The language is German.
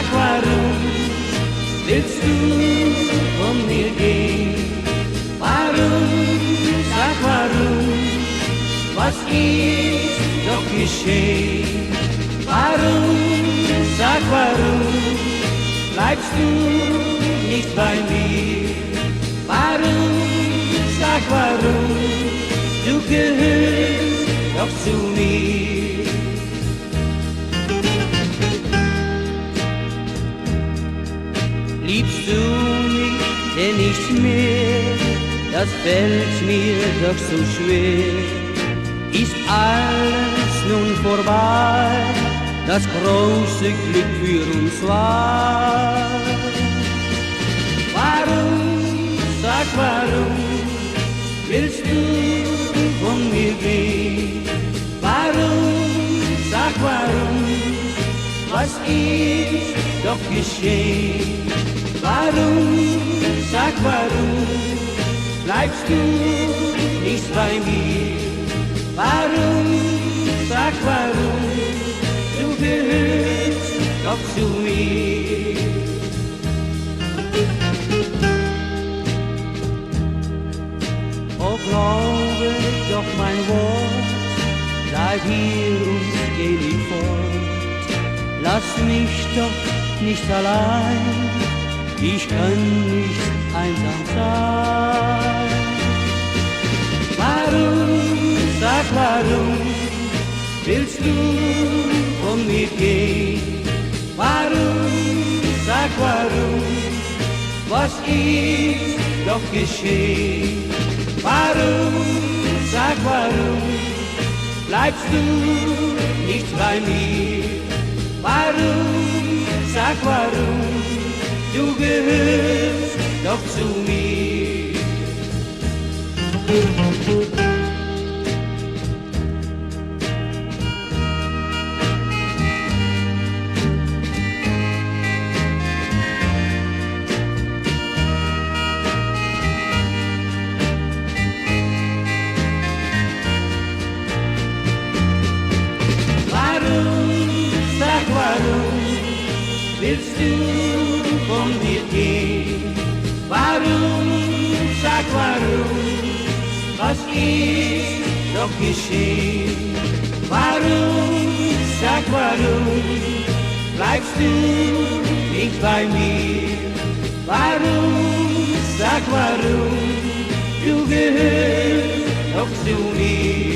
sag warum willst du von mir gehen? Warum, sag warum, was ist doch geschehen? Warum, sag warum, bleibst du nicht bei mir? Warum, sag warum, du gehörst doch zu mir? Liebst du mich denn nicht mehr, das fällt mir doch so schwer. Ist alles nun vorbei, das große Glück für uns war? Warum, sag warum, willst du von mir gehen? Warum, sag warum, was ist doch geschehen? Warum, sag warum, bleibst du nicht bei mir? Warum, sag warum, du gehörst doch zu mir? Oh, glaube doch mein Wort, bleib hier und geh nicht fort. Lass mich doch nicht allein, ich kann nicht einsam sein. Warum, sag warum, willst du von mir gehen? Warum, sag warum, was ist doch geschehen? Warum, sag warum, bleibst du nicht bei mir? Warum, sag warum, du gehörst doch zu mir. Warum, sag warum, willst du von mir gehen? Warum, sag warum, was ist doch geschehen? Warum, sag warum, bleibst du nicht bei mir? Warum, sag warum, du gehörst doch zu mir?